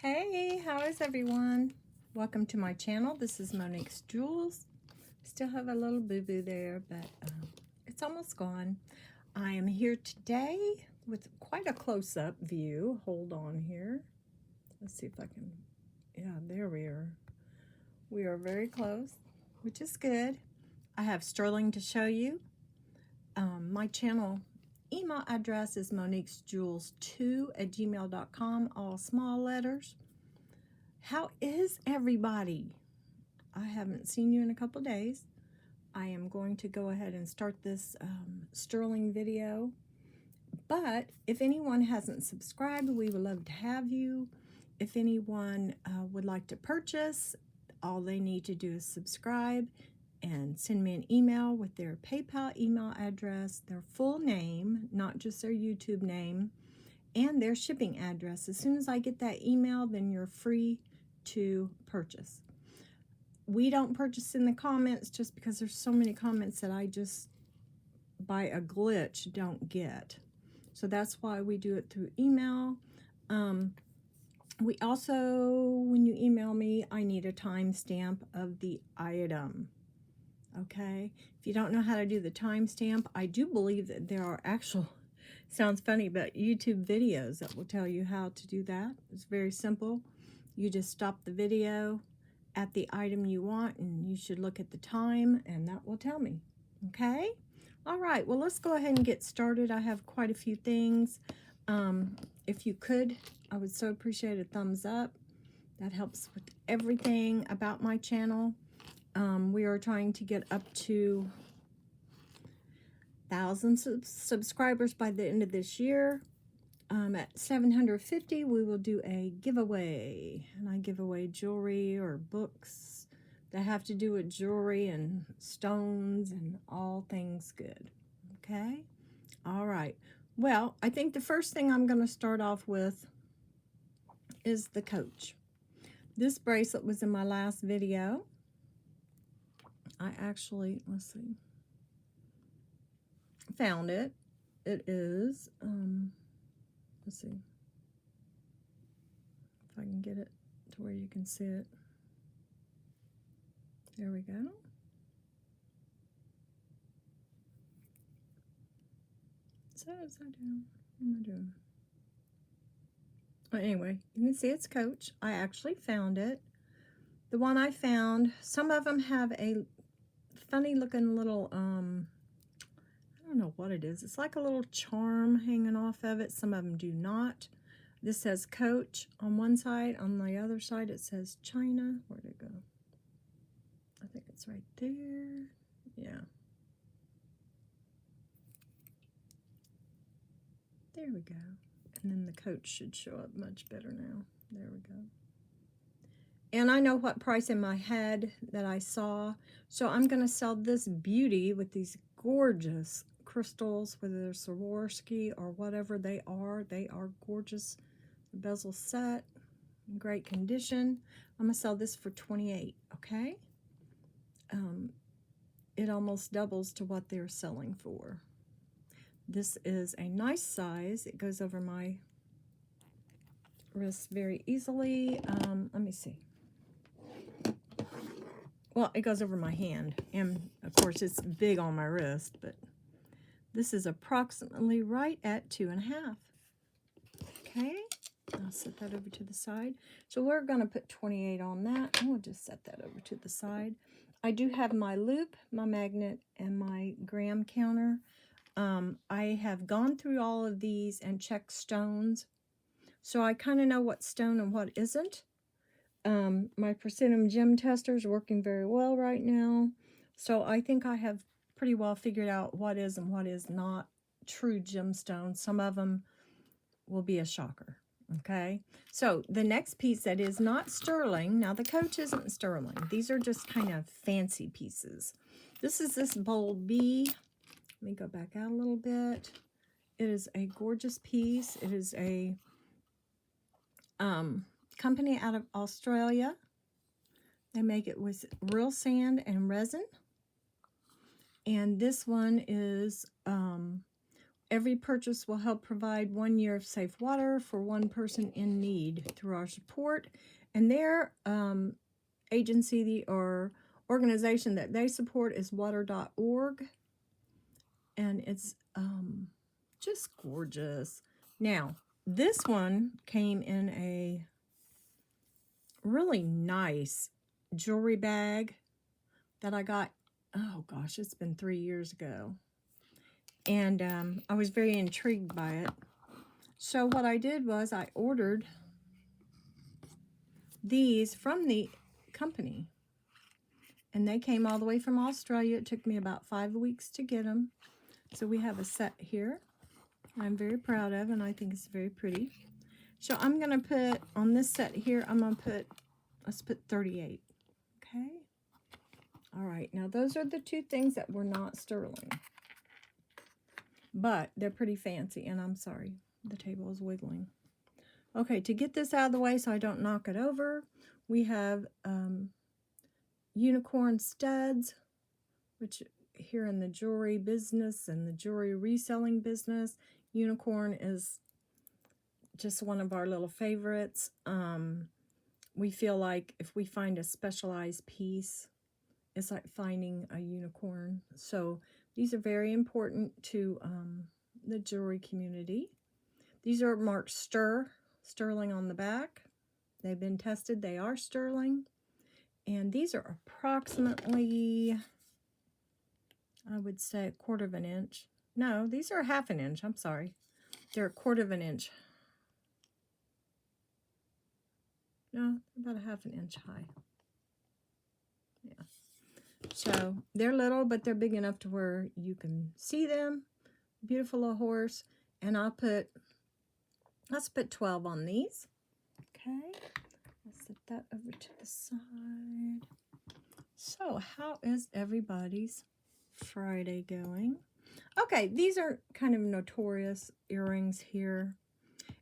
Hey, how is everyone? Welcome to my channel. This is Monique's Jewels. Still have a little boo-boo there, but it's almost gone. I am here today with quite a close-up view. Hold on here. Let's see if I can... Yeah, there we are. We are very close, which is good. I have sterling to show you. My channel email address is moniquesjewels2@gmail.com, all small letters. How is everybody? I haven't seen you in a couple days. I am going to go ahead and start this sterling video. But if anyone hasn't subscribed, we would love to have you. If anyone would like to purchase, all they need to do is subscribe and send me an email with their PayPal email address, their full name, not just their YouTube name, and their shipping address. As soon as I get that email, then you're free to purchase. We don't purchase in the comments just because there's so many comments that I just, by a glitch, don't get. So that's why we do it through email. We also, when you email me, I need a timestamp of the item. Okay? If you don't know how to do the timestamp, I do believe that there are actual, sounds funny, but YouTube videos that will tell you how to do that. It's very simple. You just stop the video at the item you want, and you should look at the time, and that will tell me. Okay? All right, well, let's go ahead and get started. I have quite a few things. If you could, I would so appreciate a thumbs up. That helps with everything about my channel. We are trying to get up to thousands of subscribers by the end of this year. At 750, we will do a giveaway, and I give away jewelry or books that have to do with jewelry and stones and all things good. Okay? All right. Well, I think the first thing I'm going to start off with is the Coach. This bracelet was in my last video. I actually, let's see, found it. It is, let's see if I can get it to where you can see it. There we go. So upside down. What am I doing? Well, anyway, you can see it's Coach. I actually found it. The one I found, some of them have a funny looking little, I don't know what it is. It's like a little charm hanging off of it. Some of them do not. This says Coach on one side. On the other side, it says China. Where'd it go? I think it's right there. Yeah. There we go. And then the Coach should show up much better now. There we go. And I know what price in my head that I saw. So I'm going to sell this beauty with these gorgeous crystals, whether they're Swarovski or whatever they are. They are gorgeous. The bezel set, in great condition. I'm going to sell this for $28, okay? It almost doubles to what they're selling for. This is a nice size. It goes over my wrist very easily. Let me see. Well, it goes over my hand, and of course it's big on my wrist, but this is approximately right at 2.5. Okay, I'll set that over to the side. So we're going to put 28 on that, and we'll just set that over to the side. I do have my loop, my magnet, and my gram counter. I have gone through all of these and checked stones, so I kind of know what's stone and what isn't. My Persimmon gem tester is working very well right now. So I think I have pretty well figured out what is and what is not true gemstone. Some of them will be a shocker. Okay. So the next piece that is not sterling. Now the Coach isn't sterling. These are just kind of fancy pieces. This is this Bold B. Let me go back out a little bit. It is a gorgeous piece. It is a, company out of Australia. They make it with real sand and resin. And this one is Every purchase will help provide 1 year of safe water for one person in need through our support. And their agency or organization that they support is water.org. And it's just gorgeous. Now, this one came in a really nice jewelry bag that I got, oh gosh, it's been 3 years ago. And I was very intrigued by it. So what I did was I ordered these from the company. And they came all the way from Australia. It took me about 5 weeks to get them. So we have a set here I'm very proud of, and I think it's very pretty. So I'm going to put, on this set here, I'm going to put, let's put 38. Okay. All right. Now, those are the two things that were not sterling. But they're pretty fancy, and I'm sorry. The table is wiggling. Okay, to get this out of the way so I don't knock it over, we have unicorn studs, which here in the jewelry business and the jewelry reselling business, unicorn is just one of our little favorites. We feel like if we find a specialized piece, it's like finding a unicorn. So these are very important to the jewelry community. These are marked sterling on the back. They've been tested. They are sterling. And these are approximately, I would say, 1/4 of an inch. No, these are 1/2 an inch. I'm sorry. They're 1/4 of an inch. No, about 1/2 an inch high. Yeah. So they're little, but they're big enough to where you can see them. Beautiful little horse. And let's put 12 on these. Okay. Let's set that over to the side. So how is everybody's Friday going? Okay, these are kind of notorious earrings here.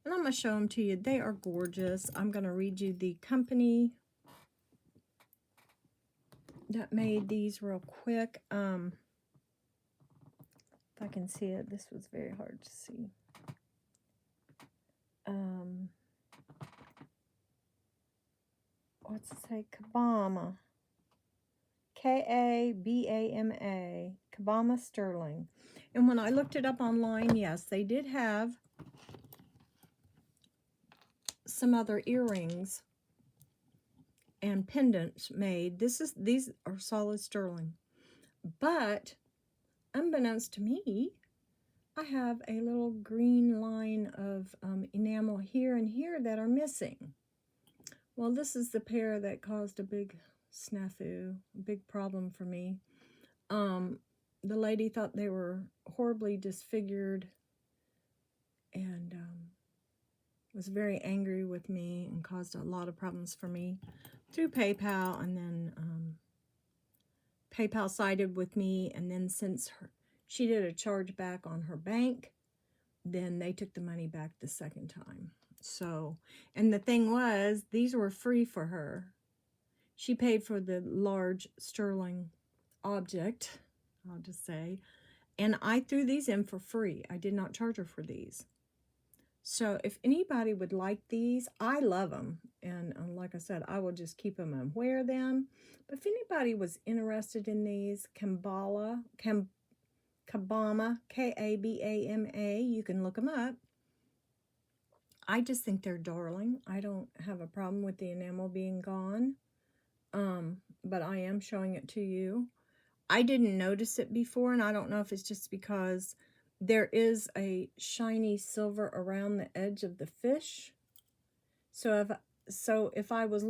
And I'm going to show them to you. They are gorgeous. I'm going to read you the company that made these real quick. If I can see it, this was very hard to see. What's it say? Kabama. K-A-B-A-M-A. Kabama sterling. And when I looked it up online, yes, they did have some other earrings and pendants made. These are solid sterling. But unbeknownst to me, I have a little green line of enamel here and here that are missing. Well, this is the pair that caused a big snafu, a big problem for me. The lady thought they were horribly disfigured and was very angry with me and caused a lot of problems for me through PayPal. And then PayPal sided with me, and then since she did a chargeback on her bank, then they took the money back the second time. So, and the thing was, these were free for her. She paid for the large sterling object, I'll just say, and I threw these in for free. I did not charge her for these. So if anybody would like these, I love them. And like I said, I will just keep them and wear them. But if anybody was interested in these, Kabama, K-A-B-A-M-A, you can look them up. I just think they're darling. I don't have a problem with the enamel being gone. But I am showing it to you. I didn't notice it before, and I don't know if it's just because there is a shiny silver around the edge of the fish. So if I was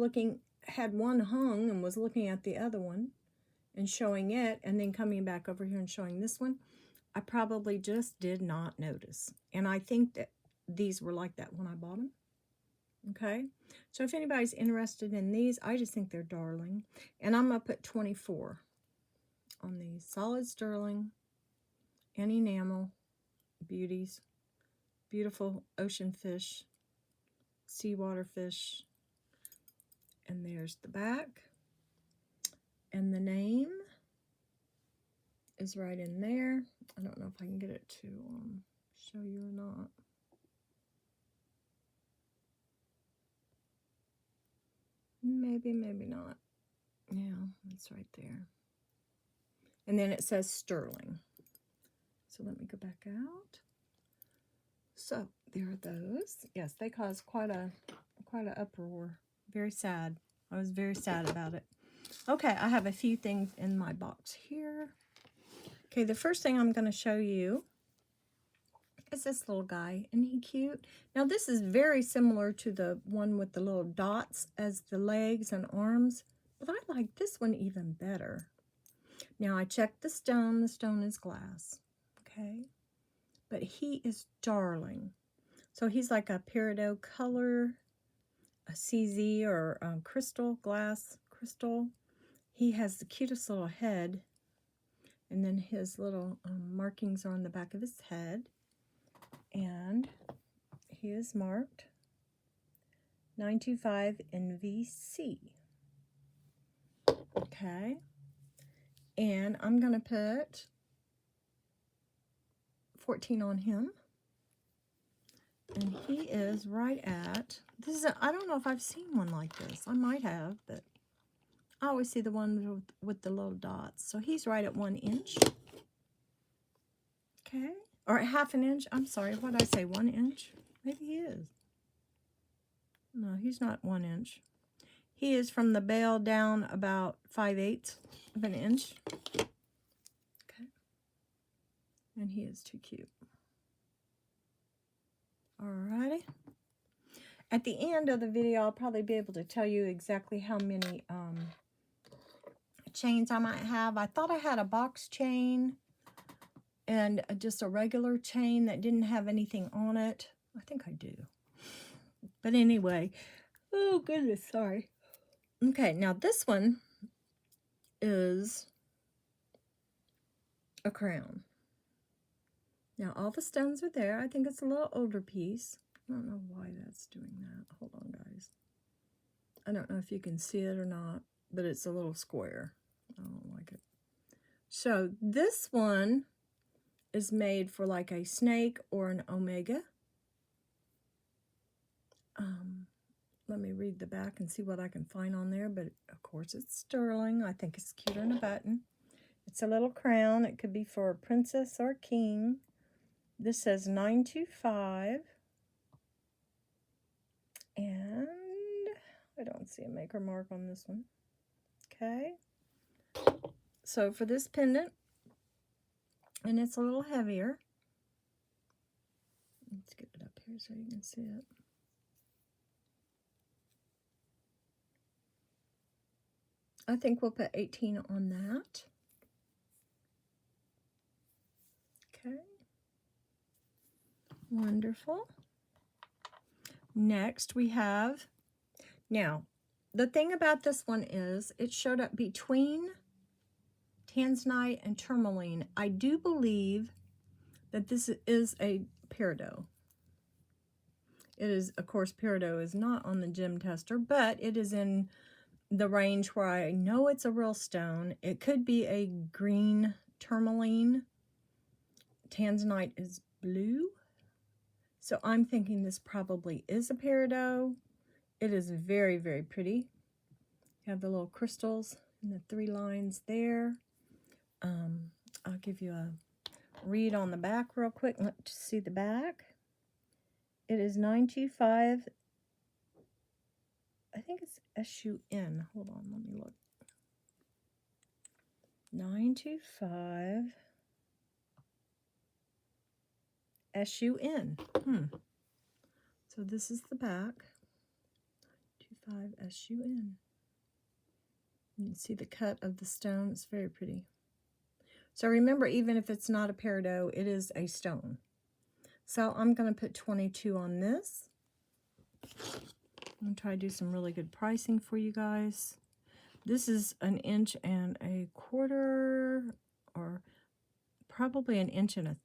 had one hung and was looking at the other one and showing it, and then coming back over here and showing this one, I probably just did not notice. And I think that these were like that when I bought them. Okay, so if anybody's interested in these, I just think they're darling. And I'm going to put 24 on these. Solid sterling and enamel beauties. Beautiful ocean fish, seawater fish. And there's the back. And the name is right in there. I don't know if I can get it to show you or not. Maybe, maybe not. Yeah, it's right there. And then it says sterling. So let me go back out. So there are those. Yes, they caused quite a uproar. Very sad. I was very sad about it. Okay, I have a few things in my box here. Okay, the first thing I'm going to show you is this little guy. Isn't he cute? Now, this is very similar to the one with the little dots as the legs and arms, but I like this one even better. Now, I checked the stone. The stone is glass, okay? But he is darling. So he's like a peridot color, a CZ or crystal, glass crystal. He has the cutest little head, and then his little markings are on the back of his head. And he is marked 925 NVC. Okay. And I'm going to put 14 on him. And he is right at, this is I don't know if I've seen one like this. I might have, but I always see the one with the little dots. So he's right at 1 inch. Okay. Or half an inch. I'm sorry. What did I say? 1 inch? Maybe he is. No, he's not 1 inch. He is from the bail down about 5/8 of an inch. Okay. And he is too cute. Alrighty. At the end of the video, I'll probably be able to tell you exactly how many chains I might have. I thought I had a box chain and just a regular chain that didn't have anything on it. I think I do. But anyway, oh goodness, sorry. Okay, now this one is a crown. Now all the stones are there. I think it's a little older piece. I don't know why that's doing that. Hold on, guys. I don't know if you can see it or not, but it's a little square. I don't like it. So this one is made for like a snake or an omega. Let me read the back and see what I can find on there, but of course it's sterling. I think it's cute on a button. It's a little crown. It could be for a princess or a king. This says 925. And I don't see a maker mark on this one. Okay. So for this pendant, and it's a little heavier. Let's get it up here so you can see it. I think we'll put 18 on that. Okay. Wonderful. Next we have, now the thing about this one is it showed up between tanzanite and tourmaline. I do believe that this is a peridot. It is, of course, peridot is not on the gem tester, but it is in the range where I know it's a real stone. It could be a green tourmaline. Tanzanite is blue. So I'm thinking this probably is a peridot. It is very, very pretty. You have the little crystals and the 3 lines there. I'll give you a read on the back real quick. Let's see the back. It is 925. I think it's SUN. Hold on, let me look. 925 SUN. So this is the back. 25 SUN. You can see the cut of the stone. It's very pretty. So remember, even if it's not a peridot, it is a stone. So I'm going to put 22 on this. I'm going to try to do some really good pricing for you guys. This is 1 1/4 inches, or probably 1 1/3 inches.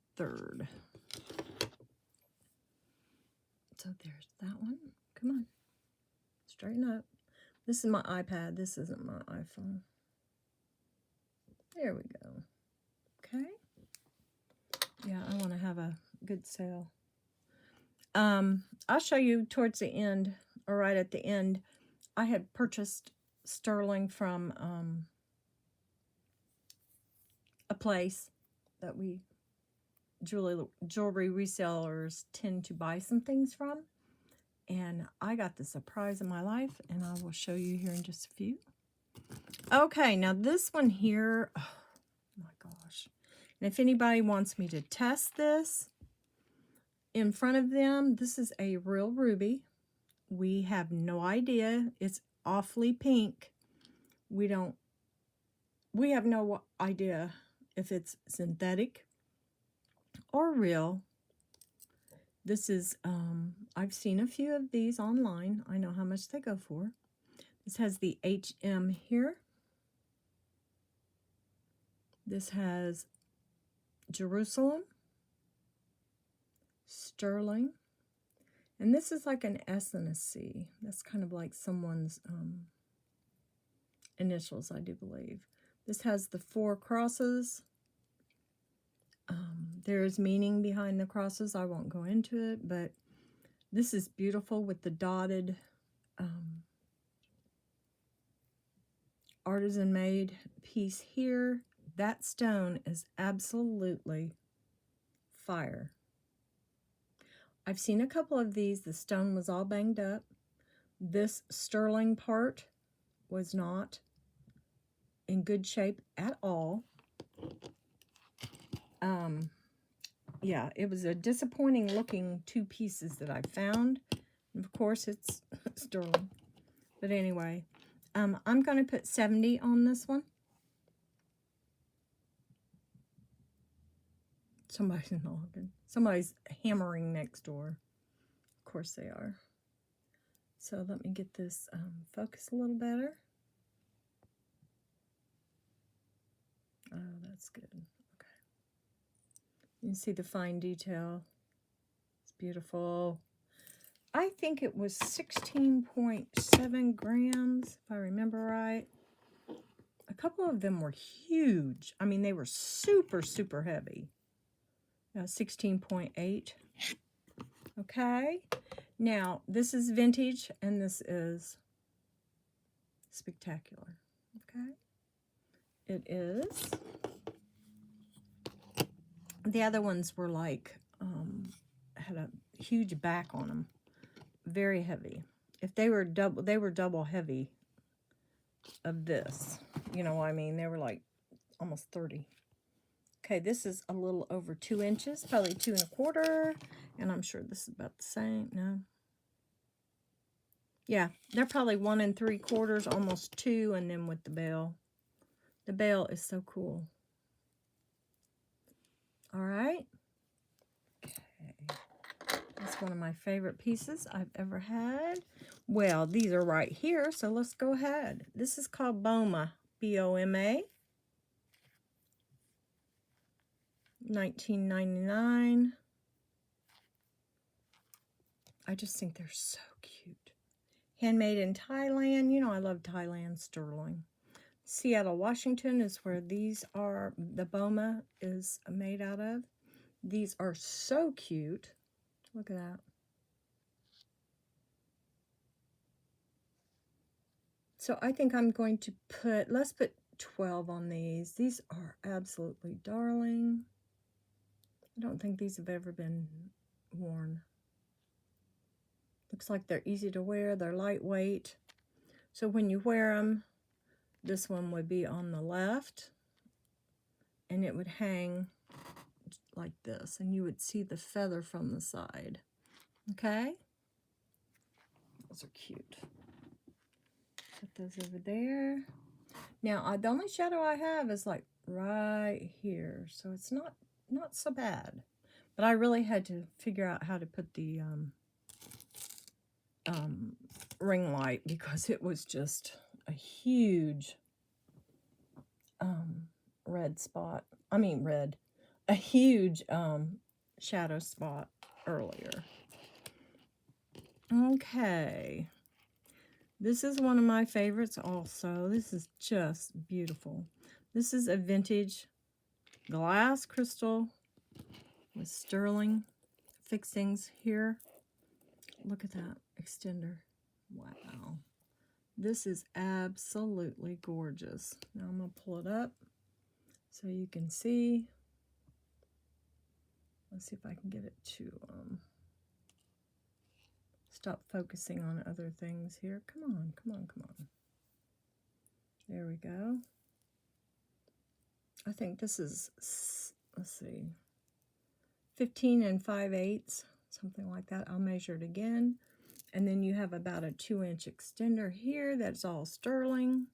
So there's that one. Come on. Straighten up. This is my iPad. This isn't my iPhone. There we go. Okay. Yeah, I want to have a good sale. I'll show you towards the end, or right at the end. I had purchased sterling from a place that we jewelry resellers tend to buy some things from. And I got the surprise of my life, and I will show you here in just a few. Okay, now this one here, oh my gosh. And if anybody wants me to test this in front of them, this is a real ruby. We have no idea. It's awfully pink. We have no idea if it's synthetic or real. This is, I've seen a few of these online. I know how much they go for. This has the HM here. This has Jerusalem, sterling, and this is like an S and a C. That's kind of like someone's initials, I do believe. This has the 4 crosses. There is meaning behind the crosses. I won't go into it, but this is beautiful with the dotted artisan made piece here. That stone is absolutely fire. I've seen a couple of these. The stone was all banged up. This sterling part was not in good shape at all. Yeah, it was a disappointing looking 2 pieces that I found. And of course, it's sterling. But anyway, I'm going to put 70 on this one. Somebody's knocking. Somebody's hammering next door. Of course they are. So let me get this focus a little better. Oh, that's good. Okay. You can see the fine detail. It's beautiful. I think it was 16.7 grams, if I remember right. A couple of them were huge. I mean, they were super, super heavy. 16.8. Okay. Now, this is vintage, and this is spectacular. Okay. It is. The other ones were like, had a huge back on them. Very heavy. If they were double heavy of this. You know what I mean? They were like almost 30. Okay, this is a little over 2 inches, probably 2 1/4, and I'm sure this is about the same. No. Yeah, they're probably 1 3/4, almost 2, and then with the bell. The bell is so cool. All right. Okay. That's one of my favorite pieces I've ever had. Well, these are right here, so let's go ahead. This is called Boma, B-O-M-A. 1999. I just think they're so cute. Handmade in Thailand. You know I love Thailand sterling. Seattle, Washington is where these are. The Boma is made out of. These are so cute. Look at that. So I think I'm going to put, let's put 12 on these. These are absolutely darling. I don't think these have ever been worn. Looks like they're easy to wear. They're lightweight. So when you wear them, this one would be on the left, and it would hang like this, and you would see the feather from the side. Okay? Those are cute. Put those over there. Now, the only shadow I have is like right here, so it's not so bad. But I really had to figure out how to put the ring light, because it was just a huge red spot. I mean red. A huge shadow spot earlier. Okay. This is one of my favorites also. This is just beautiful. This is a vintage glass crystal with sterling fixings here. Look at that extender. Wow. This is absolutely gorgeous. Now I'm going to pull it up so you can see. Let's see if I can get it to stop focusing on other things here. Come on, come on, come on. There we go. I think this is, let's see, 15 5/8, something like that. I'll measure it again. And then you have about a 2-inch extender here that's all sterling.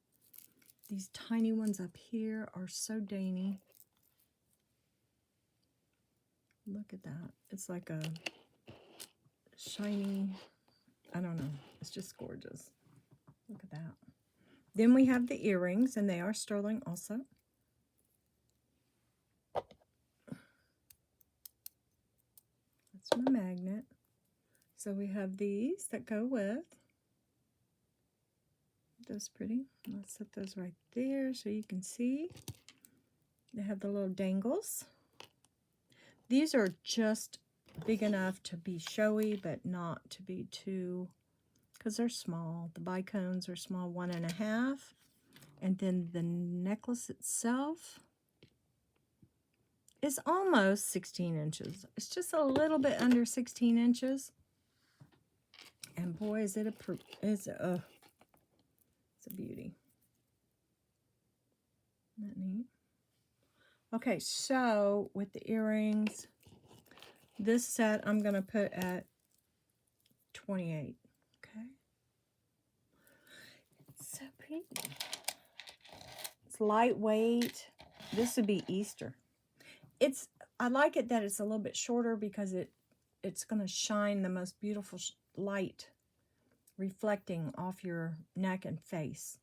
These tiny ones up here are so dainty. Look at that. It's like a shiny, I don't know. It's just gorgeous. Look at that. Then we have the earrings, and they are sterling also. That's my magnet. So we have these that go with. Those pretty. Let's set those right there so you can see. They have the little dangles. These are just big enough to be showy, but not to be too, because they're small. The bicones are small, 1.5. And then the necklace itself is almost 16 inches. It's just a little bit under 16 inches. And boy, is it it's a beauty. Isn't that neat? Okay, so with the earrings, this set I'm going to put at 28. Okay. It's so pretty. It's lightweight. This would be Easter. I like it that it's a little bit shorter because it's going to shine the most beautiful light reflecting off your neck and face.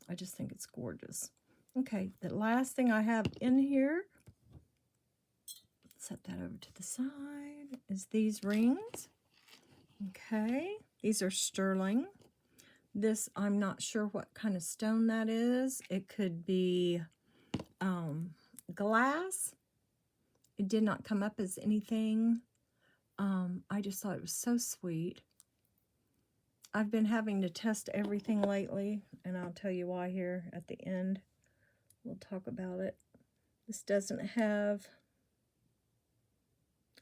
I just think it's gorgeous. Okay, the last thing I have in here, set that over to the side, is these rings. Okay, these are sterling. This, I'm not sure what kind of stone that is. It could be glass. It did not come up as anything. I just thought it was so sweet. I've been having to test everything lately, and I'll tell you why here at the end. We'll talk about it. This doesn't have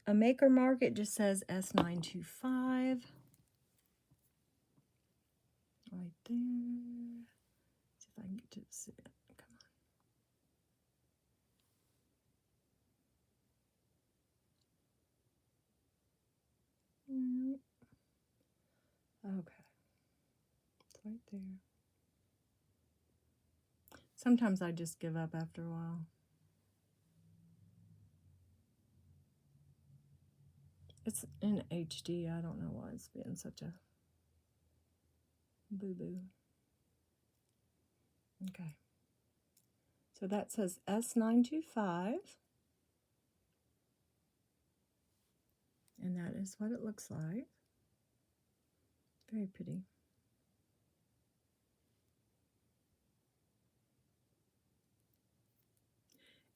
a maker mark. It just says S925. Right there. See if I can get to see it. Come on. Okay. It's right there. Sometimes I just give up after a while. It's in HD. I don't know why it's being such a boo-boo. Okay. So that says S925. And that is what it looks like. Very pretty.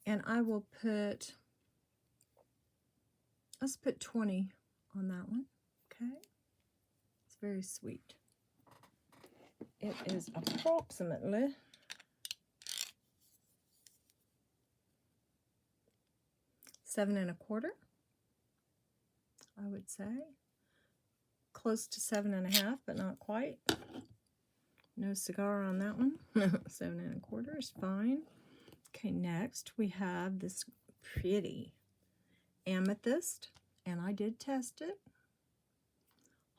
And I will put, let's put 20 on that one. Okay. It's very sweet. It is approximately 7 1/4, I would say. Close to 7 1/2, but not quite. No cigar on that one. 7 1/4 is fine. Okay, next we have this pretty amethyst, and I did test it.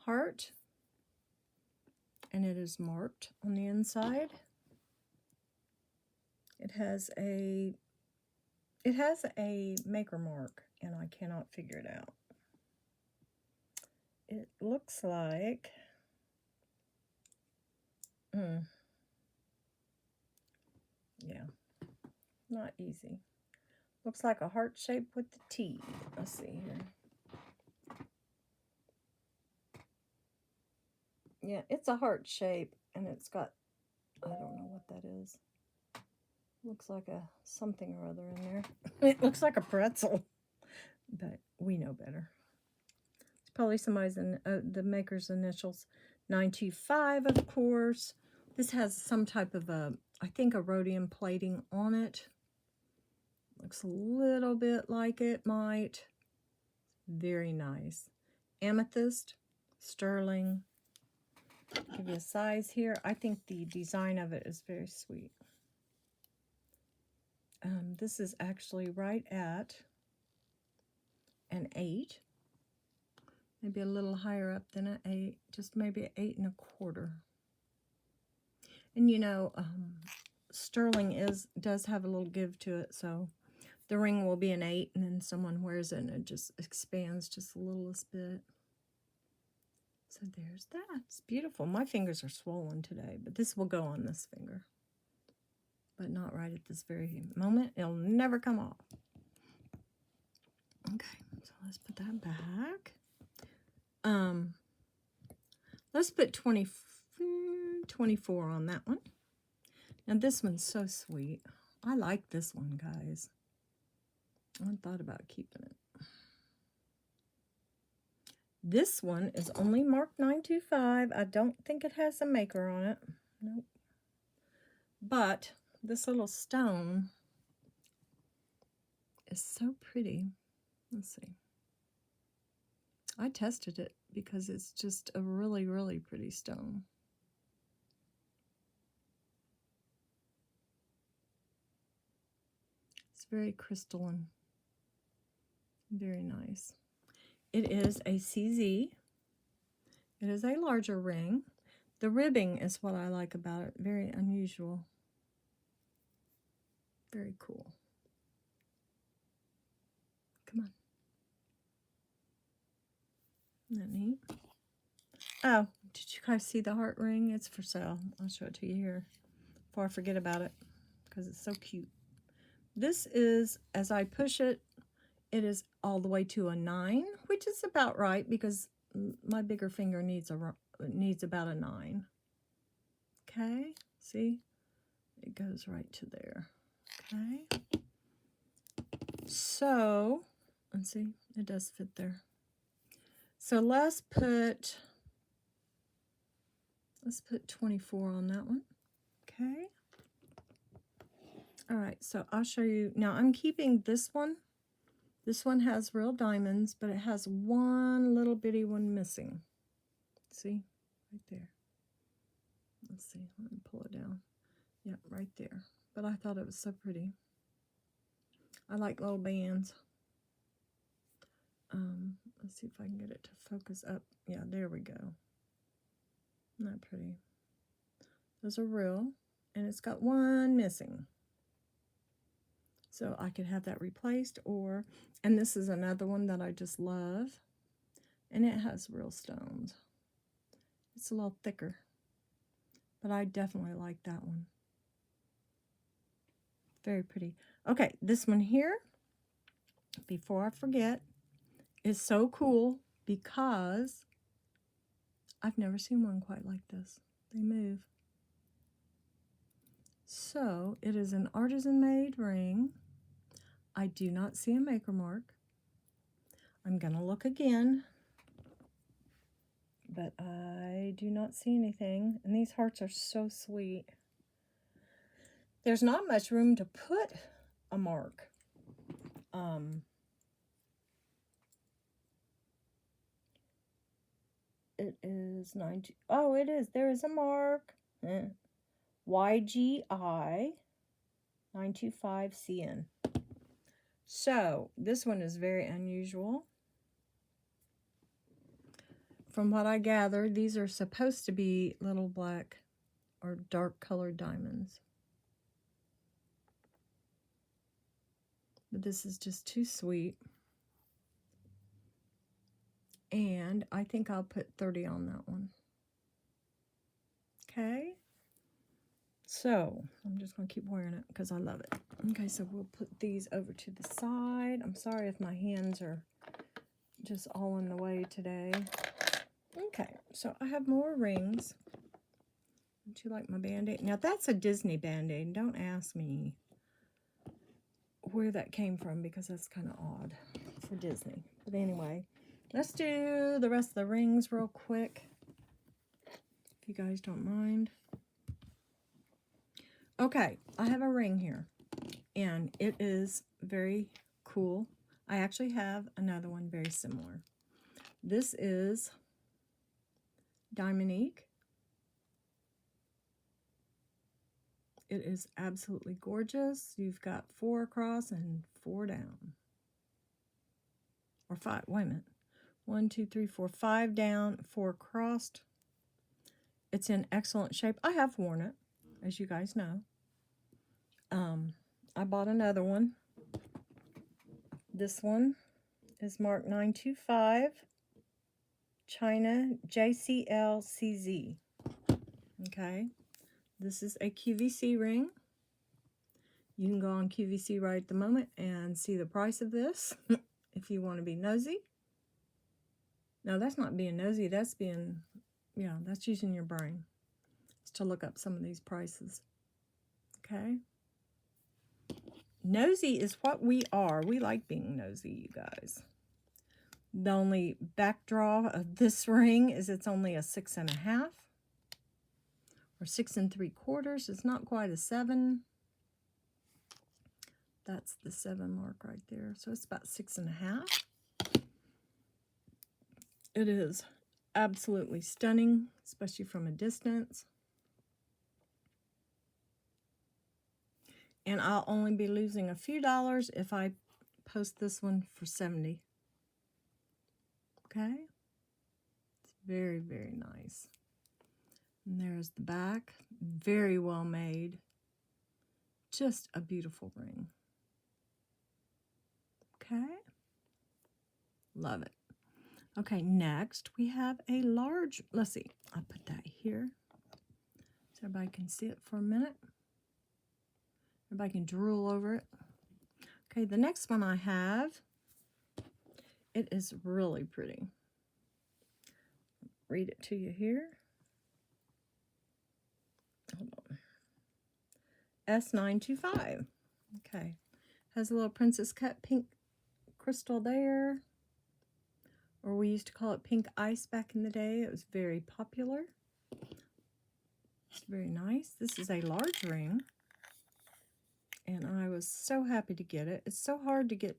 Heart, and it is marked on the inside. It has a maker mark, and I cannot figure it out. It looks like yeah, not easy. Looks like a heart shape with the T. Let's see here. Yeah, it's a heart shape, and it's got, I don't know what that is. Looks like a something or other in there. It looks like a pretzel. but we know better. It's probably somebody's, the maker's initials. 925, of course. This has some type of I think, a rhodium plating on it. Looks a little bit like it might. Very nice. Amethyst, sterling. Give you a size here. I think the design of it is very sweet. This is actually right at an 8. Maybe a little higher up than an 8. Just maybe an 8 1/4. And you know, sterling does have a little give to it, so the ring will be an 8, and then someone wears it and it just expands just a littlest bit. So there's that. It's beautiful. My fingers are swollen today, but this will go on this finger. But not right at this very moment. It'll never come off. Okay, so let's put that back. Let's put 24 on that one. Now this one's so sweet. I like this one, guys. I thought about keeping it. This one is only marked 925. I don't think it has a maker on it. Nope. But this little stone is so pretty. Let's see. I tested it because it's just a really, really pretty stone. It's very crystalline. Very nice. It is a CZ. It is a larger ring. The ribbing is what I like about it. Very unusual. Very cool. Come on. Isn't that neat? Oh, did you guys see the heart ring? It's for sale. I'll show it to you here before I forget about it because it's so cute. This is, as I push it, it is all the way to a 9, which is about right because my bigger finger needs about a 9. Okay, see? It goes right to there. Okay. So, let's see. It does fit there. So let's put 24 on that one. Okay. All right, so I'll show you. Now I'm keeping this one. This one has real diamonds, but it has one little bitty one missing. See? Right there. Let's see. Let me pull it down. Yeah, right there. But I thought it was so pretty. I like little bands. Let's see if I can get it to focus up. Yeah, there we go. Isn't that pretty? Those are real, and it's got one missing. So I could have that replaced, and this is another one that I just love, and it has real stones. It's a little thicker, but I definitely like that one. Very pretty. Okay, this one here, before I forget, is so cool because I've never seen one quite like this. They move. So it is an artisan-made ring. I do not see a maker mark. I'm going to look again, but I do not see anything. And these hearts are so sweet. There's not much room to put a mark. It is 90. Oh, it is. There is a mark. YGI 925CN. So this one is very unusual. From what I gather, these are supposed to be little black or dark colored diamonds. But this is just too sweet. And I think I'll put 30 on that one. Okay. So I'm just going to keep wearing it because I love it. Okay, so we'll put these over to the side. I'm sorry if my hands are just all in the way today. Okay, so I have more rings. Don't you like my Band-Aid? Now that's a Disney Band-Aid. Don't ask me. where that came from because that's kind of odd for Disney. But anyway, let's do the rest of the rings real quick, if you guys don't mind. Okay, I have a ring here, and it is very cool. I actually have another one very similar. This is Monique. It is absolutely gorgeous. You've got 4 across and 4 down. Or 5, wait a minute. 1, 2, 3, 4, 5 down, 4 crossed. It's in excellent shape. I have worn it, as you guys know. I bought another one. This one is marked 925, China JCLCZ. Okay, this is a QVC ring. You can go on QVC right at the moment and see the price of this if you want to be nosy. No, that's not being nosy. That's being, yeah, that's using your brain. It's to look up some of these prices. Okay. Nosy is what we are. We like being nosy, you guys. The only backdraw of this ring is it's only a 6.5 or 6 3/4. It's not quite a 7. That's the 7 mark right there. So it's about 6.5. It is absolutely stunning, especially from a distance. And I'll only be losing a few dollars if I post this one for 70. Okay? It's very, very nice. And there's the back. Very well made. Just a beautiful ring. Okay? Love it. Okay, next we have a large, let's see, I'll put that here so everybody can see it for a minute. Everybody can drool over it. Okay, the next one I have, it is really pretty. Read it to you here. Hold on. S925. Okay, has a little princess cut pink crystal there. Or we used to call it pink ice back in the day. It was very popular. It's very nice. This is a large ring. And I was so happy to get it. It's so hard to get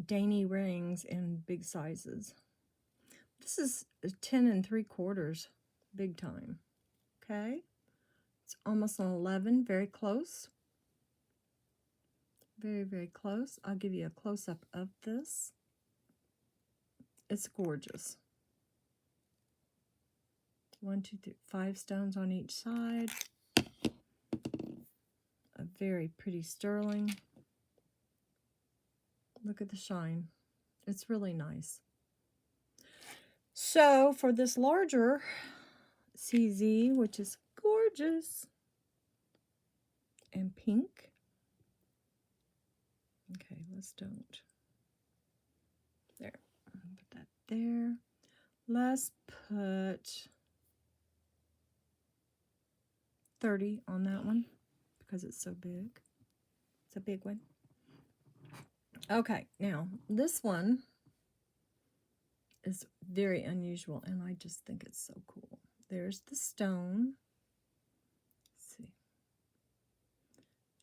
dainty rings in big sizes. This is a 10 3/4, big time. Okay. It's almost an 11, very close. Very, very close. I'll give you a close-up of this. It's gorgeous. 1, 2, 3, 5 stones on each side. A very pretty sterling. Look at the shine. It's really nice. So for this larger CZ, which is gorgeous and pink. Okay, let's don't. There. Put that there. Let's put 30 on that one because it's so big. It's a big one. Okay, now this one is very unusual and I just think it's so cool. There's the stone. Let's see.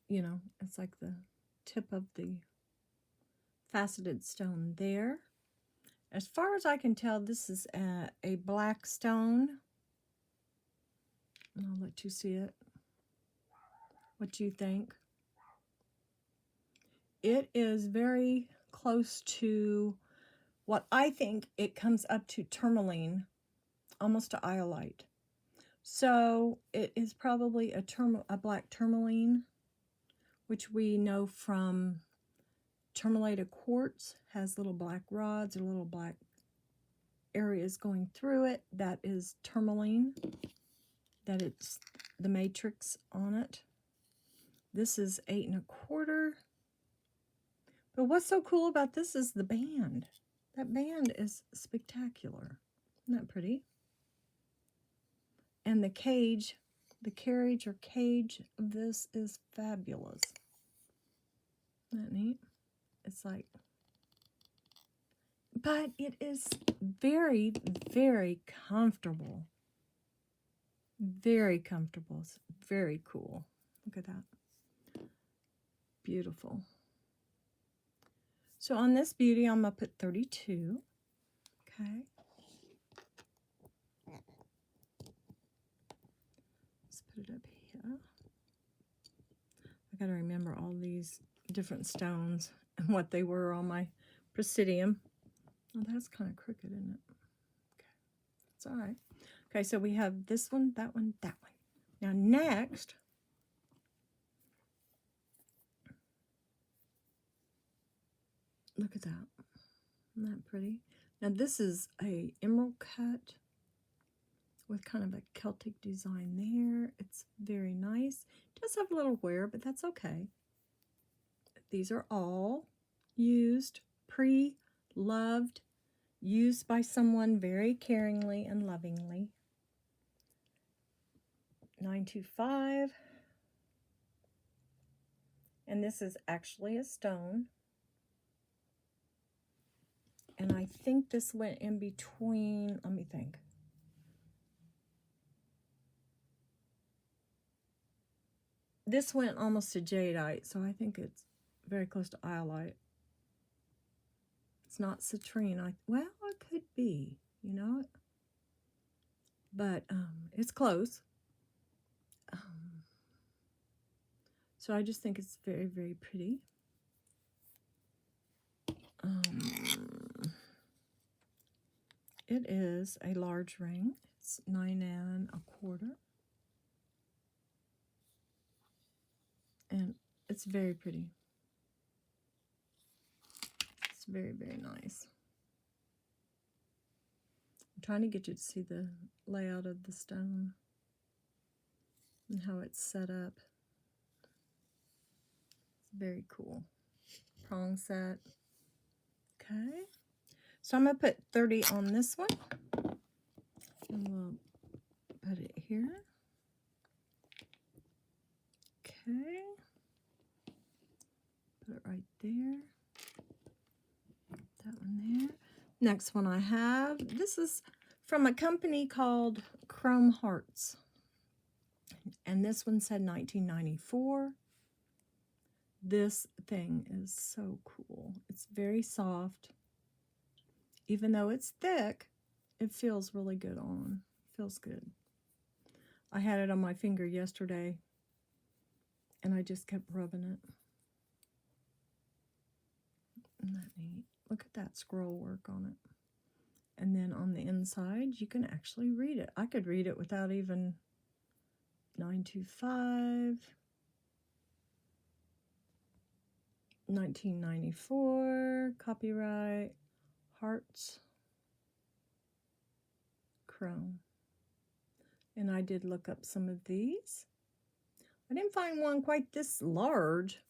You know, it's like the tip of the faceted stone there. As far as I can tell, this is a black stone. I'll let you see it. What do you think? It is very close to what I think it comes up to tourmaline, almost to iolite. So it is probably a black tourmaline, which we know from tourmalated quartz, has little black rods or little black areas going through it. That is tourmaline. That it's the matrix on it. This is 8 1/4. But what's so cool about this is the band. That band is spectacular. Isn't that pretty? And the cage, the carriage or cage of this is fabulous. Isn't Isn't that neat? It's like, but it is very, very comfortable. Very comfortable. It's very cool. Look at that. Beautiful. So on this beauty, I'm going to put 32. Okay. Let's put it up here. I got to remember all these different stones and what they were on my Presidium. Oh, that's kind of crooked, isn't it? Okay. It's all right. Okay, so we have this one, that one, that one. Now next, look at that. Isn't that pretty? Now this is a emerald cut with kind of a Celtic design there. It's very nice. It does have a little wear, but that's okay. These are all used, pre-loved, used by someone very caringly and lovingly. 925. And this is actually a stone. And I think this went in between, let me think. This went almost to jadeite, so I think it's very close to iolite. It's not citrine. Well, it could be, you know. But it's close. So I just think it's very, very pretty. It is a large ring. It's 9 1/4. And it's very pretty. It's very, very nice. I'm trying to get you to see the layout of the stone and how it's set up. It's very cool. Prong set. Okay. So I'm going to put 30 on this one. And we'll put it here. Okay. Put it right there. That one there. Next one I have, this is from a company called Chrome Hearts. And this one said 1994. This thing is so cool. It's very soft. Even though it's thick, it feels really good on. Feels good. I had it on my finger yesterday, and I just kept rubbing it. Isn't that neat? Look at that scroll work on it. And then on the inside, you can actually read it. I could read it without even 925, 1994, copyright, Hearts, Chrome. And I did look up some of these. I didn't find one quite this large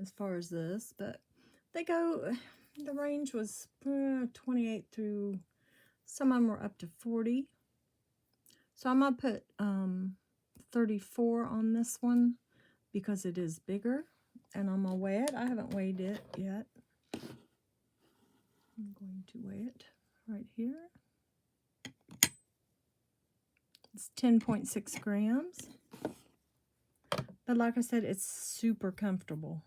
as far as this, but they go, the range was 28 through, some of them were up to 40. So I'm going to put 34 on this one because it is bigger. And I'm going to weigh it. I haven't weighed it yet. I'm going to weigh it right here. It's 10.6 grams. But like I said, it's super comfortable.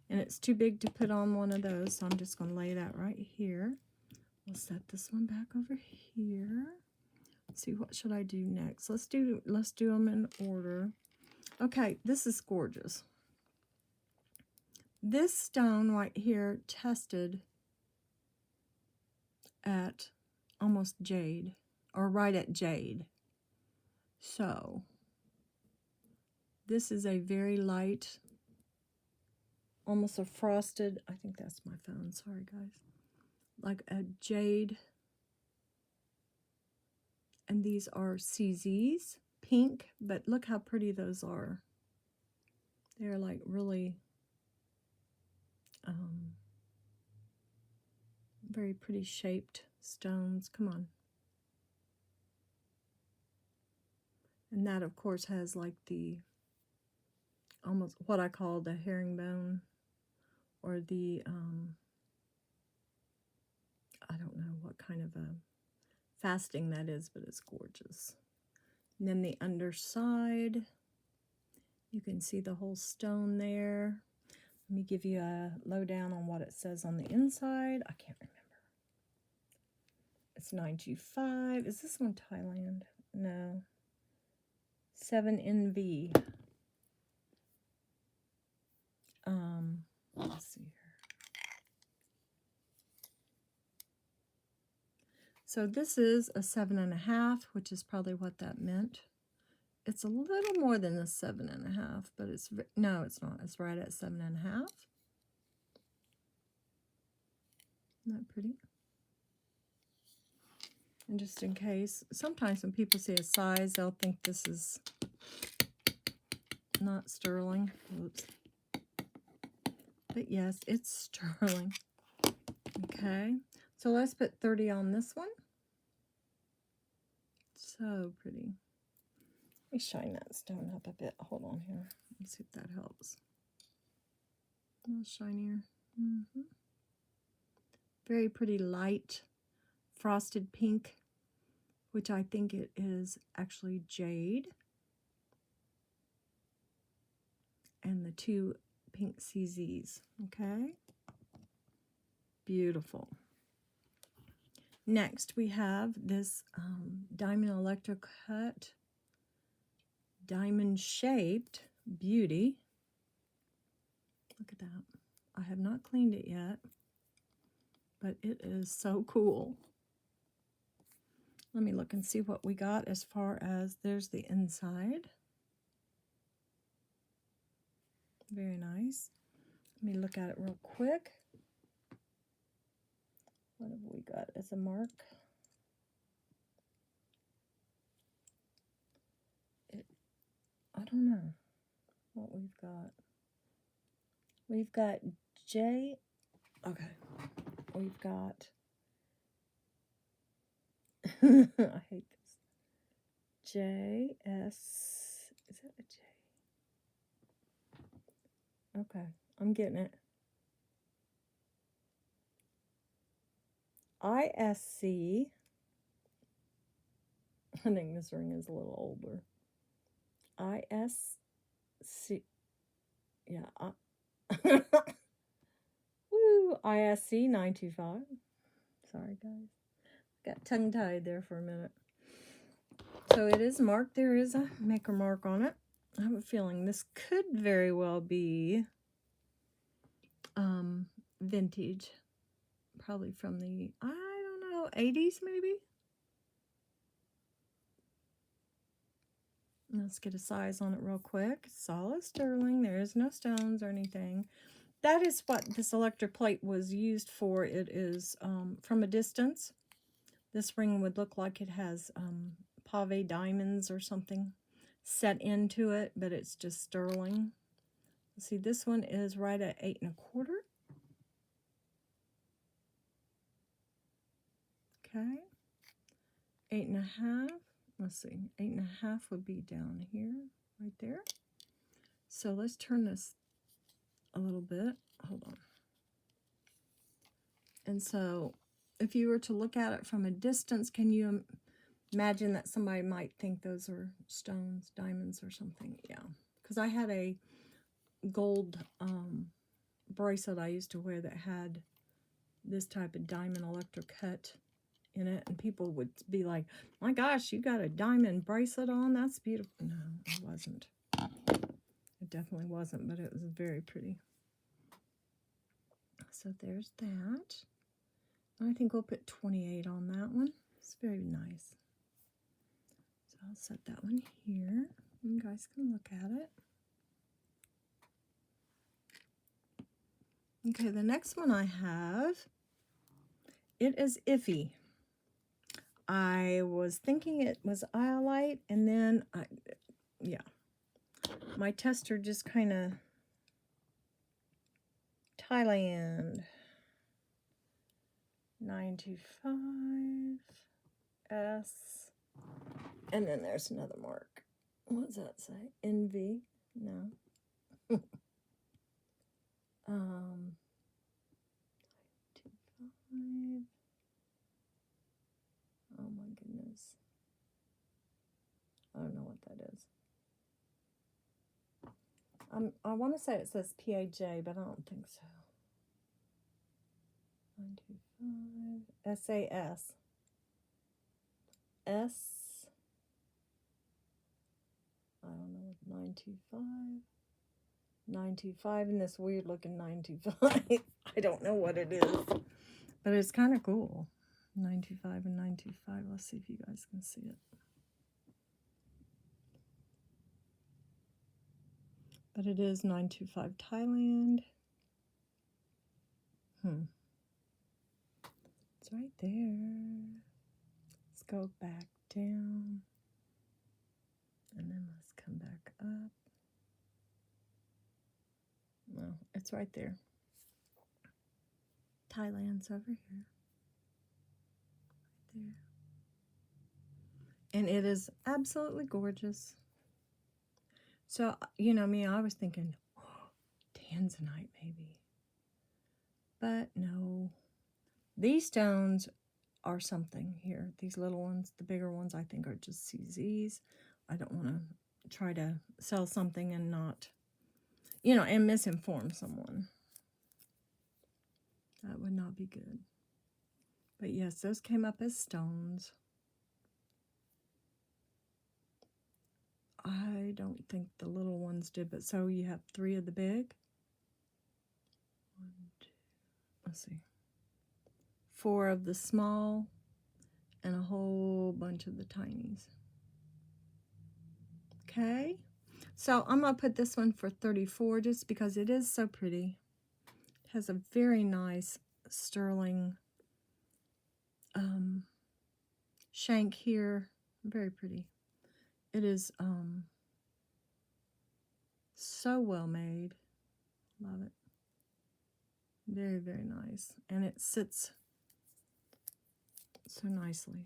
And it's too big to put on one of those, so I'm just going to lay that right here. We'll set this one back over here. Let's see, what should I do next? Let's do them in order. Okay, this is gorgeous. This stone right here tested at almost jade, or right at jade. So this is a very light, almost a frosted, I think that's my phone, sorry guys, like a jade. And these are CZs, pink, but look how pretty those are. They're like really very pretty shaped stones. Come on. And that, of course, has like the almost what I call the herringbone, or the, I don't know what kind of a fasting that is, but it's gorgeous. And then the underside, you can see the whole stone there. Let me give you a lowdown on what it says on the inside. I can't remember. It's 925. Is this one Thailand? No. 7NV. Let's see here. So this is a 7.5, which is probably what that meant. It's a little more than the 7.5, but it's, no, it's not. It's right at 7.5. Isn't that pretty? And just in case, sometimes when people say a size, they'll think this is not sterling. Oops. But yes, it's sterling. Okay, so let's put 30 on this one. So pretty. Let me shine that stone up a bit. Hold on here. Let's see if that helps. A little shinier. Very pretty light frosted pink, which I think it is actually jade. And the 2 pink CZs. Okay. Beautiful. Next, we have this diamond electrocut, diamond-shaped beauty. Look at that. I have not cleaned it yet, but it is so cool. Let me look and see what we got as far as, there's the inside. Very nice. Let me look at it real quick. What have we got as a mark? I don't know what we've got. We've got J. Okay. We've got. I hate this. JS. Is that a J? Okay. I'm getting it. ISC. I think this ring is a little older. ISC. Yeah. Woo. ISC 925. Sorry, guys. Got tongue-tied there for a minute. So it is marked. There is a maker mark on it. I have a feeling this could very well be vintage. Probably from the, I don't know, 80s maybe? Let's get a size on it real quick. Solid sterling. There is no stones or anything. That is what this electric plate was used for. It is from a distance. This ring would look like it has pave diamonds or something set into it, but it's just sterling. See, this one is right at 8 1/4. Okay. 8 1/2. Let's see. 8 1/2 would be down here, right there. So let's turn this a little bit. Hold on. And so if you were to look at it from a distance, can you imagine that somebody might think those are stones, diamonds or something? Yeah. Because I had a gold bracelet I used to wear that had this type of diamond electrocut in it, and people would be like, my gosh, you got a diamond bracelet on? That's beautiful. No, it wasn't. It definitely wasn't, but it was very pretty. So there's that. I think we'll put 28 on that one. It's very nice. So I'll set that one here. You guys can look at it. Okay, the next one I have, it is iffy. I was thinking it was iolite, and then, my tester just kind of, Thailand, 925, S, and then there's another mark. What does that say? NV? No. um, 25. Oh my goodness. I don't know what that is. I want to say it says PAJ, but I don't think so. 925 SAS. I don't know, 925. 925 and this weird looking 925. I don't know what it is, but it's kind of cool. 925 and 925. Let's see if you guys can see it. But it is 925 Thailand. It's right there. Let's go back down. And then let's come back up. No, it's right there. Thailand's over here. Right there. And it is absolutely gorgeous. So, you know me, I was thinking, oh, tanzanite maybe. But no. These stones are something here. These little ones, the bigger ones, I think are just CZs. I don't want to try to sell something and not, you know, and misinform someone. That would not be good. But yes, those came up as stones. I don't think the little ones did, but so you have 3 of the big. 1, 2, let's see. 4 of the small and a whole bunch of the tinies. Okay, so I'm going to put this one for 34 just because it is so pretty. It has a very nice sterling shank here. Very pretty. It is so well made. Love it. Very, very nice. And it sits so nicely.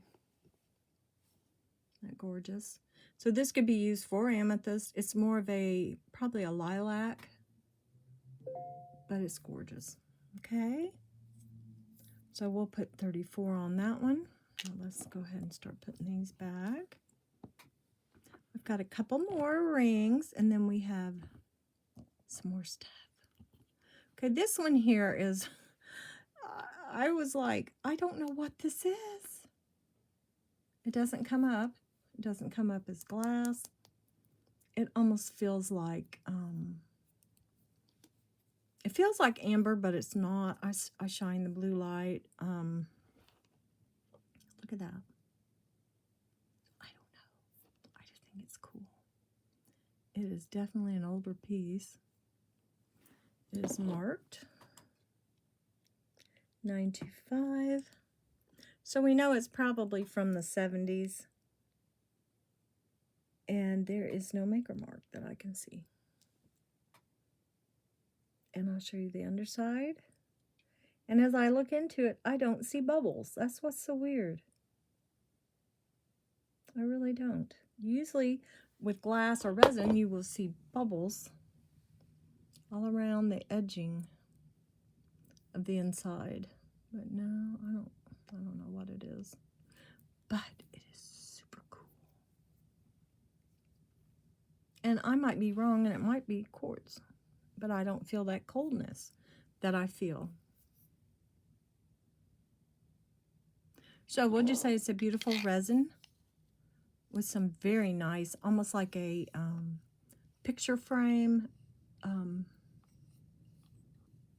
Isn't that gorgeous? So this could be used for amethyst. It's more of a, probably a lilac, but it's gorgeous. Okay. So we'll put 34 on that one. Now let's go ahead and start putting these back. I've got a couple more rings, and then we have some more stuff. Okay, this one here is, I was like, I don't know what this is. It doesn't come up. It doesn't come up as glass. It almost feels like, it feels like amber, but it's not. I shine the blue light. Look at that. I don't know. I just think it's cool. It is definitely an older piece. It is marked 925. So we know it's probably from the 70s. And there is no maker mark that I can see. And I'll show you the underside. And as I look into it, I don't see bubbles. That's what's so weird. I really don't. Usually with glass or resin, you will see bubbles all around the edging of the inside. But no, I don't know what it is. But it is super cool. And I might be wrong, and it might be quartz. But I don't feel that coldness that I feel. So we'll just say it's a beautiful resin with some very nice, almost like a picture frame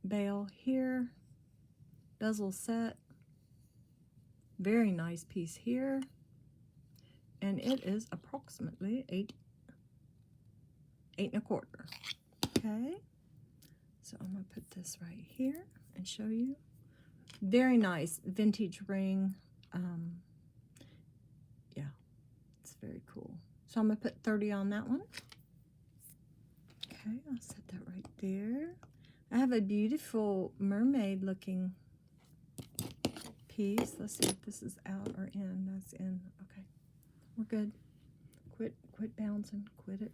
bail here. Bezel set. Very nice piece here. And it is approximately 8 1/4. Okay. So I'm going to put this right here and show you. Very nice vintage ring. Yeah, it's very cool. So I'm going to put 30 on that one. Okay, I'll set that right there. I have a beautiful mermaid looking piece. Let's see if this is out or in. That's in. Okay, we're good. Quit bouncing. Quit it.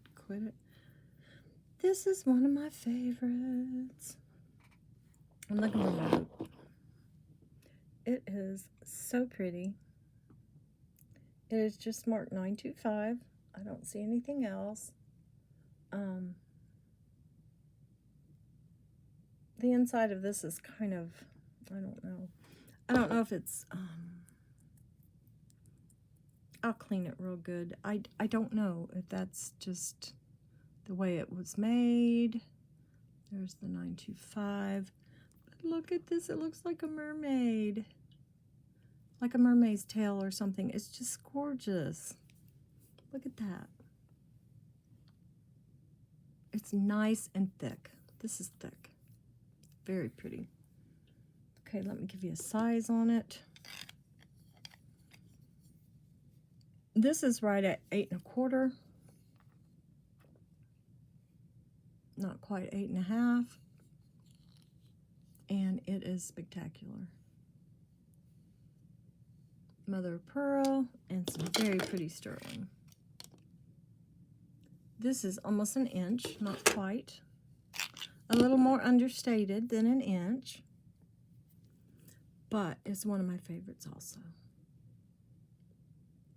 This is one of my favorites. I'm looking for my hoop. It is so pretty. It is just marked 925. I don't see anything else. The inside of this is kind of, I don't know. I don't know if it's, I'll clean it real good. I don't know if that's just the way it was made. There's the 925. But look at this. It looks like a mermaid. Like a mermaid's tail or something. It's just gorgeous. Look at that. It's nice and thick. This is thick. Very pretty. Okay, let me give you a size on it. This is right at 8 1/4. Not quite 8 1/2. And it is spectacular. Mother of pearl and some very pretty sterling. This is almost an inch, not quite. A little more understated than an inch, but it's one of my favorites also.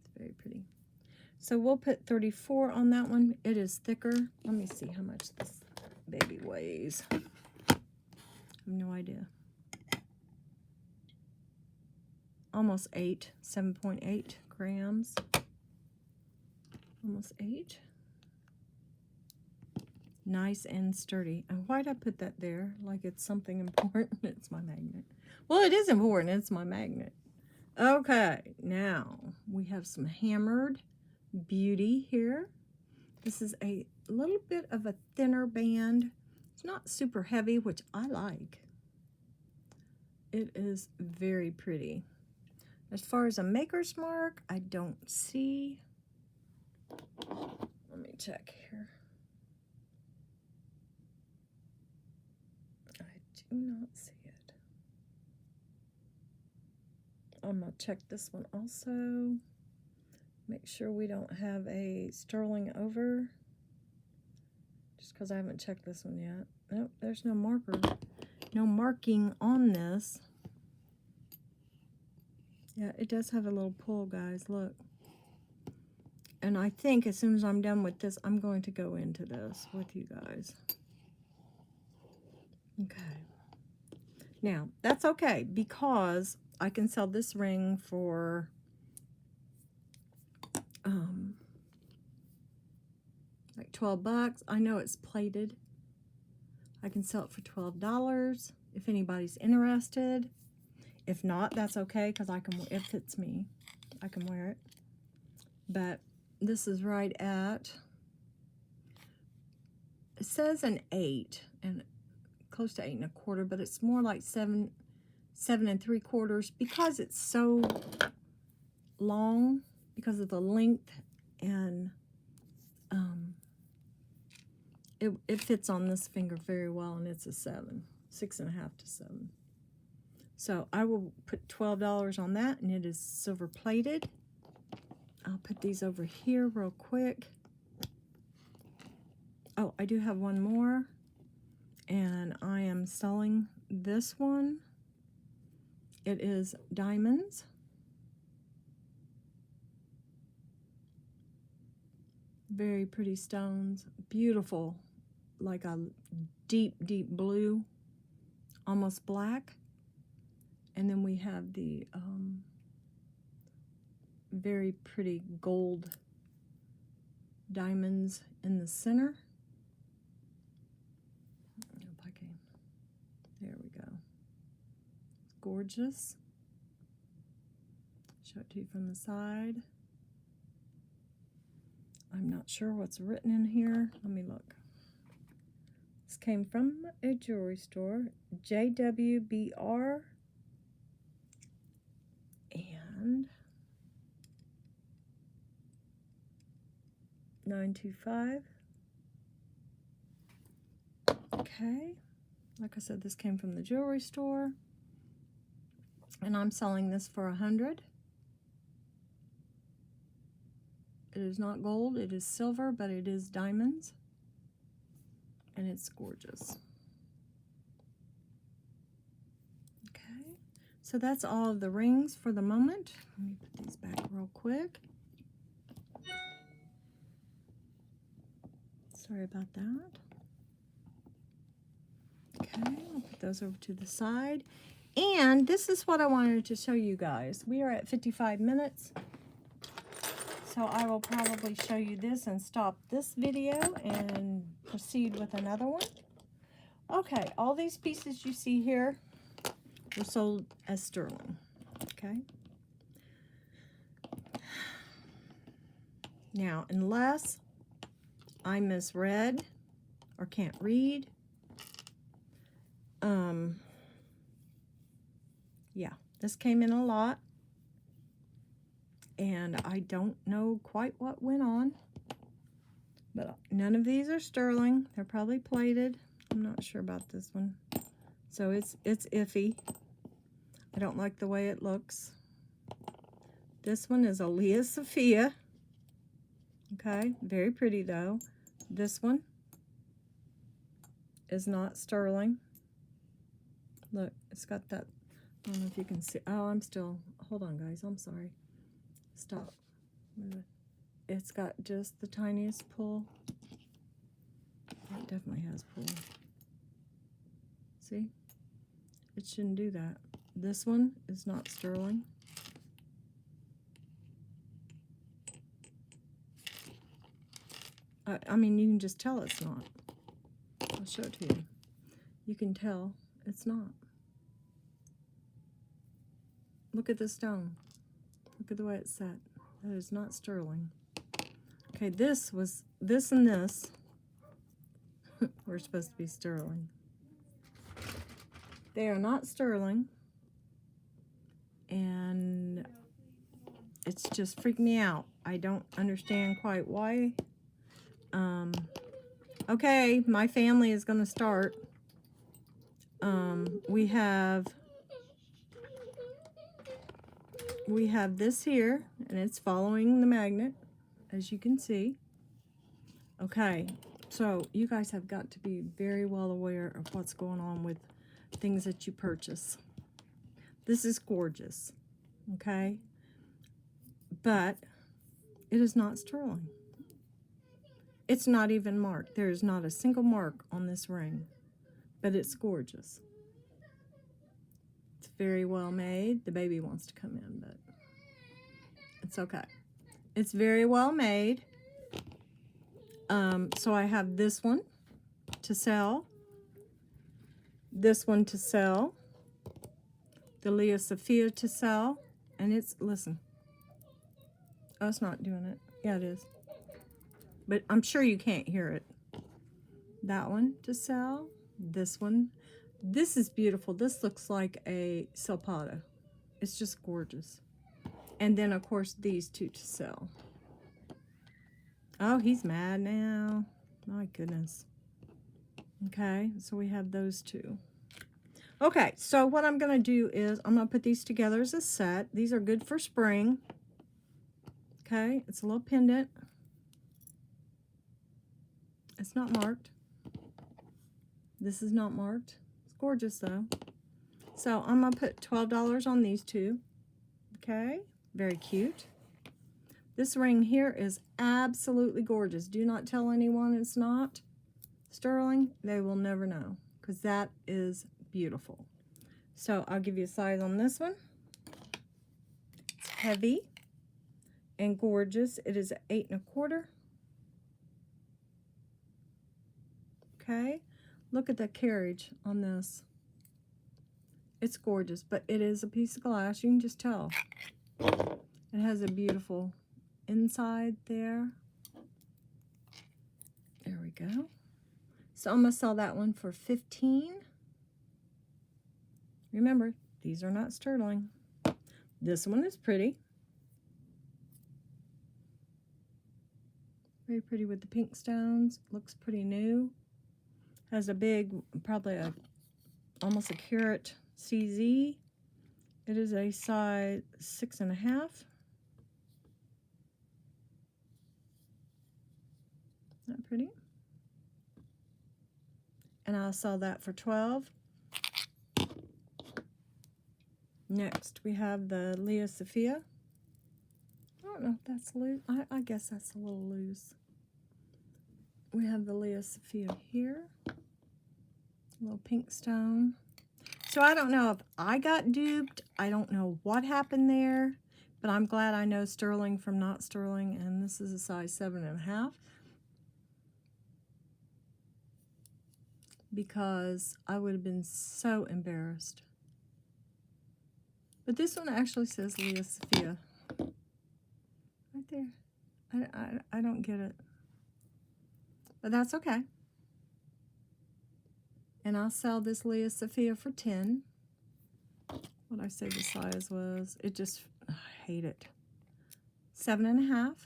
It's very pretty. So we'll put 34 on that one. It is thicker. Let me see how much this baby weighs. I have no idea. Almost 8, 7.8 grams. Almost 8. Nice and sturdy. And why'd I put that there? Like it's something important. It's my magnet. Well, it is important. It's my magnet. Okay, now we have some hammered beauty here. This is a little bit of a thinner band. It's not super heavy, which I like. It is very pretty. As far as a maker's mark, I don't see. Let me check here. I do not see it. I'm going to check this one also. Make sure we don't have a sterling over. Just because I haven't checked this one yet. Nope, there's no marker. No marking on this. Yeah, it does have a little pull, guys. Look. And I think as soon as I'm done with this, I'm going to go into this with you guys. Okay. Now, that's okay because I can sell this ring for like 12 bucks. I know it's plated. I can sell it for $12 if anybody's interested. If not, that's okay because I can. It fits me. I can wear it. But this is right at. It says an 8 and close to 8 1/4, but it's more like 7 3/4 because it's so long because of the length and it fits on this finger very well, and it's a 7, 6 1/2 to 7. So I will put $12 on that, and it is silver plated. I'll put these over here real quick. Oh, I do have one more, and I am selling this one. It is diamonds. Very pretty stones. Beautiful, like a deep, deep blue, almost black. And then we have the very pretty gold diamonds in the center. If I can. There we go. Gorgeous. Show it to you from the side. I'm not sure what's written in here. Let me look. This came from a jewelry store, JWBR. And 925. Okay. Like I said, this came from the jewelry store. And I'm selling this for $100. It is not gold, it is silver, but it is diamonds. and it's gorgeous. Okay, so that's all of the rings for the moment. Let me put these back real quick. Sorry about that. Okay, I'll put those over to the side. And this is what I wanted to show you guys. We are at 55 minutes. So I will probably show you this and stop this video and proceed with another one. Okay, all these pieces you see here were sold as sterling. Okay. Now, unless I misread or can't read, yeah, this came in a lot, and I don't know quite what went on, but none of these are sterling. They're probably plated. I'm not sure about this one, so it's iffy. I don't like the way it looks. This one is a Leah Sophia. Okay, very pretty though. This one is not sterling. Look, it's got that, I don't know if you can see. Oh, I'm still, hold on guys, I'm sorry. Stop. It's got just the tiniest pull. It definitely has pull. See? It shouldn't do that. This one is not sterling. I mean, you can just tell it's not. I'll show it to you. You can tell it's not. Look at the stone. Look at the way it's set. That is not sterling. Okay, this and this were supposed to be sterling. They are not sterling. And it's just freaked me out. I don't understand quite why. Okay, my family is going to start. We have this here, and it's following the magnet, as you can see. Okay, so you guys have got to be very well aware of what's going on with things that you purchase. This is gorgeous, okay? But it is not sterling. It's not even marked. There is not a single mark on this ring, but it's gorgeous. It's very well made. The baby wants to come in, but it's okay. It's very well made. So I have this one to sell, this one to sell, the Leah Sophia to sell, and it's, listen. Oh, it's not doing it. Yeah, it is. But I'm sure you can't hear it. That one to sell. This one. This is beautiful. This looks like a Silpada. It's just gorgeous. And then, of course, these two to sell. Oh, he's mad now. My goodness. Okay, so we have those two. Okay, so what I'm going to do is I'm going to put these together as a set. These are good for spring. Okay, it's a little pendant. It's not marked. This is not marked. It's gorgeous though. So I'm going to put $12 on these two. Okay, very cute. This ring here is absolutely gorgeous. Do not tell anyone it's not sterling. They will never know because that is beautiful. So I'll give you a size on this one. It's heavy and gorgeous. It is 8 1/4. Okay, look at the carriage on this. It's gorgeous, but it is a piece of glass. You can just tell. It has a beautiful inside there. There we go. So I'm going to sell that one for $15. Remember, these are not sterling. This one is pretty. Very pretty with the pink stones. Looks pretty new. Has a big, probably almost a carat CZ. It is a size 6 1/2. Isn't that pretty? and I'll sell that for $12. Next, we have the Leah Sophia. I don't know if that's loose. I guess that's a little loose. We have the Leah Sophia here. A little pink stone. So I don't know if I got duped. I don't know what happened there. But I'm glad I know sterling from not sterling. And this is a size 7.5. Because I would have been so embarrassed. But this one actually says Leah Sophia. Right there. I don't get it. But that's okay. And I'll sell this Leah Sophia for $10. What I say the size was. It just, I hate it. 7.5.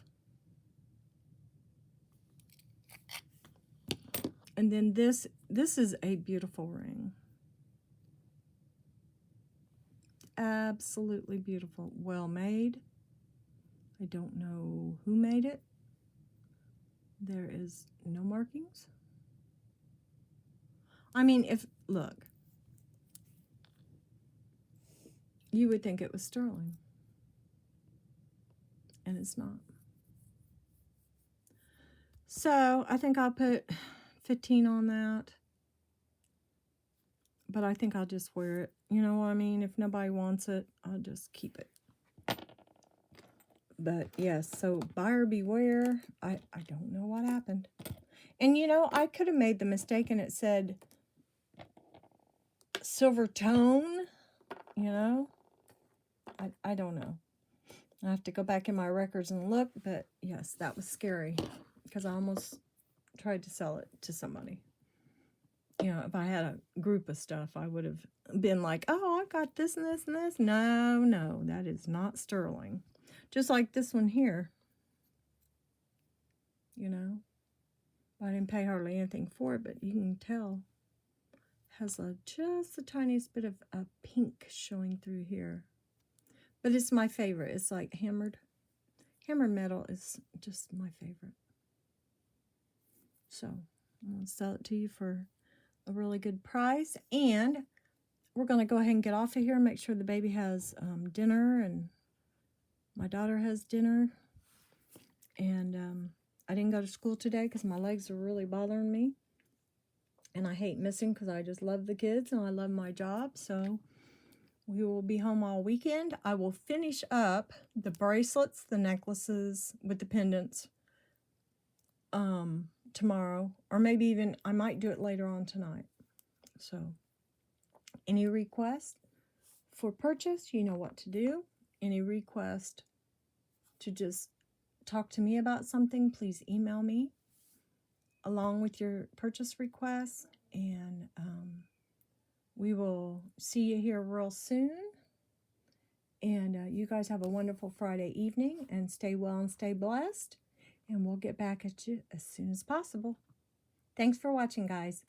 And then this is a beautiful ring. Absolutely beautiful. Well made. I don't know who made it. There is no markings. I mean, look, you would think it was sterling. And it's not. So I think I'll put 15 on that. But I think I'll just wear it. You know what I mean? If nobody wants it, I'll just keep it. But yes, so buyer beware. I don't know what happened. And you know, I could have made the mistake and it said silver tone. You know? I don't know. I have to go back in my records and look. But yes, that was scary. Because I almost tried to sell it to somebody. You know, if I had a group of stuff, I would have been like, oh, I've got this and this and this. No, that is not sterling. Just like this one here. You know, I didn't pay hardly anything for it, but you can tell. Has just the tiniest bit of a pink showing through here. But it's my favorite. It's like hammered. Hammered metal is just my favorite. So, I'm going to sell it to you for a really good price. And we're going to go ahead and get off of here and make sure the baby has dinner and my daughter has dinner. And I didn't go to school today because my legs are really bothering me. And I hate missing because I just love the kids and I love my job. So we will be home all weekend. I will finish up the bracelets, the necklaces with the pendants tomorrow. Or maybe even, I might do it later on tonight. So, any request for purchase, you know what to do. Any request to just talk to me about something, please email me along with your purchase requests. And we will see you here real soon. And you guys have a wonderful Friday evening. And stay well and stay blessed. And we'll get back at you as soon as possible. Thanks for watching, guys.